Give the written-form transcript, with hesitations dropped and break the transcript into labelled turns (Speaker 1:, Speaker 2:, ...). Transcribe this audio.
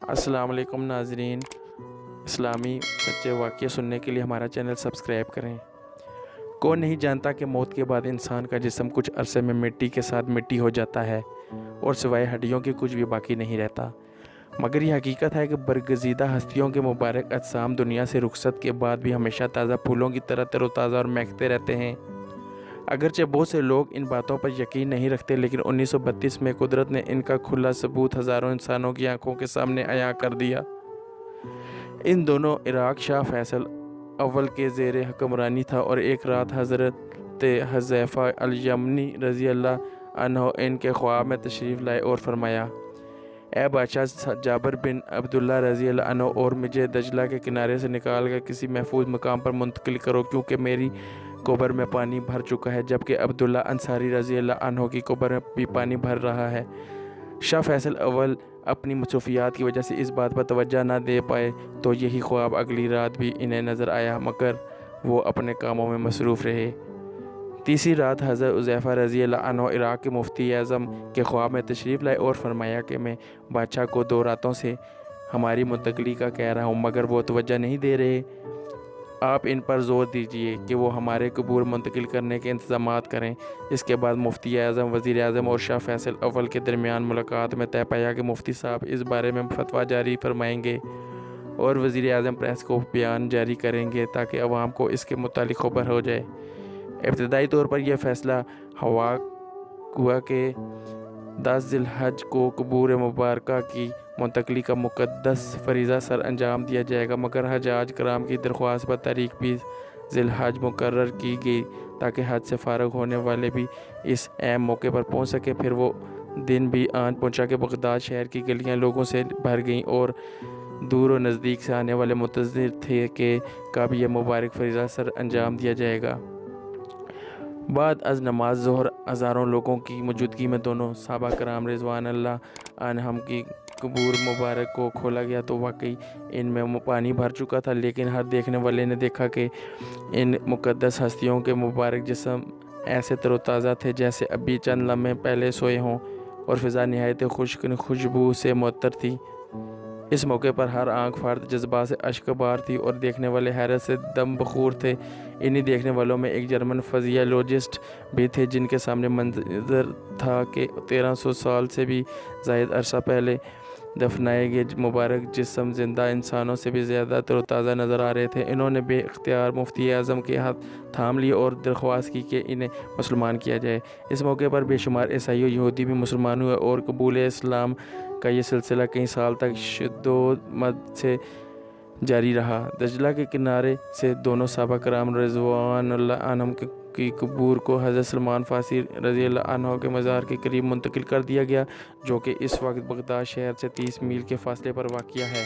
Speaker 1: السلام علیکم ناظرین، اسلامی سچے واقعے سننے کے لیے ہمارا چینل سبسکرائب کریں۔ کون نہیں جانتا کہ موت کے بعد انسان کا جسم کچھ عرصے میں مٹی کے ساتھ مٹی ہو جاتا ہے اور سوائے ہڈیوں کے کچھ بھی باقی نہیں رہتا، مگر یہ حقیقت ہے کہ برگزیدہ ہستیوں کے مبارک اجسام دنیا سے رخصت کے بعد بھی ہمیشہ تازہ پھولوں کی طرح تر و تازہ اور مہکتے رہتے ہیں۔ اگرچہ بہت سے لوگ ان باتوں پر یقین نہیں رکھتے، لیکن 1932 میں قدرت نے ان کا کھلا ثبوت ہزاروں انسانوں کی آنکھوں کے سامنے عیاں کر دیا۔ ان دونوں عراق شاہ فیصل اول کے زیر حکمرانی تھا اور ایک رات حضرت حذیفہ الیمنی رضی اللہ عنہ ان کے خواب میں تشریف لائے اور فرمایا: اے بادشاہ جابر بن عبداللہ رضی اللہ عنہ، اور مجھے دجلہ کے کنارے سے نکال کر کسی محفوظ مقام پر منتقل کرو، کیونکہ میری قبر میں پانی بھر چکا ہے، جبکہ عبداللہ انصاری رضی اللہ عنہ کی قبر میں بھی پانی بھر رہا ہے۔ شاہ فیصل اول اپنی مصروفیات کی وجہ سے اس بات پر توجہ نہ دے پائے، تو یہی خواب اگلی رات بھی انہیں نظر آیا، مگر وہ اپنے کاموں میں مصروف رہے۔ تیسری رات حضرت حذیفہ رضی اللہ عنہ عراق کے مفتی اعظم کے خواب میں تشریف لائے اور فرمایا کہ میں بادشاہ کو 2 راتوں سے ہماری منتقلی کا کہہ رہا ہوں، مگر وہ توجہ نہیں دے رہے۔ آپ ان پر زور دیجئے کہ وہ ہمارے قبور منتقل کرنے کے انتظامات کریں۔ اس کے بعد مفتی اعظم، وزیر اعظم اور شاہ فیصل اول کے درمیان ملاقات میں طے پایا کہ مفتی صاحب اس بارے میں فتویٰ جاری فرمائیں گے اور وزیر اعظم پریس کو بیان جاری کریں گے تاکہ عوام کو اس کے متعلق خبر ہو جائے۔ ابتدائی طور پر یہ فیصلہ ہوا کہ 10 ذی الحج کو قبور مبارکہ کی منتقلی کا مقدس فریضہ سر انجام دیا جائے گا، مگر حجاج کرام کی درخواست پر تاریخ 20 ذی الحج مقرر کی گئی تاکہ حج سے فارغ ہونے والے بھی اس اہم موقع پر پہنچ سکے۔ پھر وہ دن بھی آن پہنچا کہ بغداد شہر کی گلیاں لوگوں سے بھر گئیں اور دور و نزدیک سے آنے والے منتظر تھے کہ کب یہ مبارک فریضہ سر انجام دیا جائے گا۔ بعد از نماز ظہر ہزاروں لوگوں کی موجودگی میں دونوں صحابہ کرام رضوان اللہ عنہم کی قبور مبارک کو کھولا گیا تو واقعی ان میں پانی بھر چکا تھا، لیکن ہر دیکھنے والے نے دیکھا کہ ان مقدس ہستیوں کے مبارک جسم ایسے تر و تازہ تھے جیسے ابھی چند لمحے پہلے سوئے ہوں، اور فضا نہایت خوشبو سے معطر تھی۔ اس موقع پر ہر آنکھ فرد جذبات سے اشک بار تھی اور دیکھنے والے حیرت سے دم بخور تھے۔ انہی دیکھنے والوں میں ایک جرمن فزیالوجسٹ بھی تھے جن کے سامنے منظر تھا کہ 1300 سال سے بھی زائد عرصہ پہلے دفنائے گئے مبارک جسم زندہ انسانوں سے بھی زیادہ تر و تازہ نظر آ رہے تھے۔ انہوں نے بے اختیار مفتی اعظم کے ہاتھ تھام لیے اور درخواست کی کہ انہیں مسلمان کیا جائے۔ اس موقع پر بے شمار عیسائی و یہودی بھی مسلمان ہوئے اور قبول اسلام کا یہ سلسلہ کئی سال تک شدت سے جاری رہا۔ دجلہ کے کنارے سے دونوں صحابہ کرام رضوان اللہ عنہم کی قبور کو حضرت سلمان فارسی رضی اللہ عنہ کے مزار کے قریب منتقل کر دیا گیا، جو کہ اس وقت بغداد شہر سے 30 میل کے فاصلے پر واقع ہے۔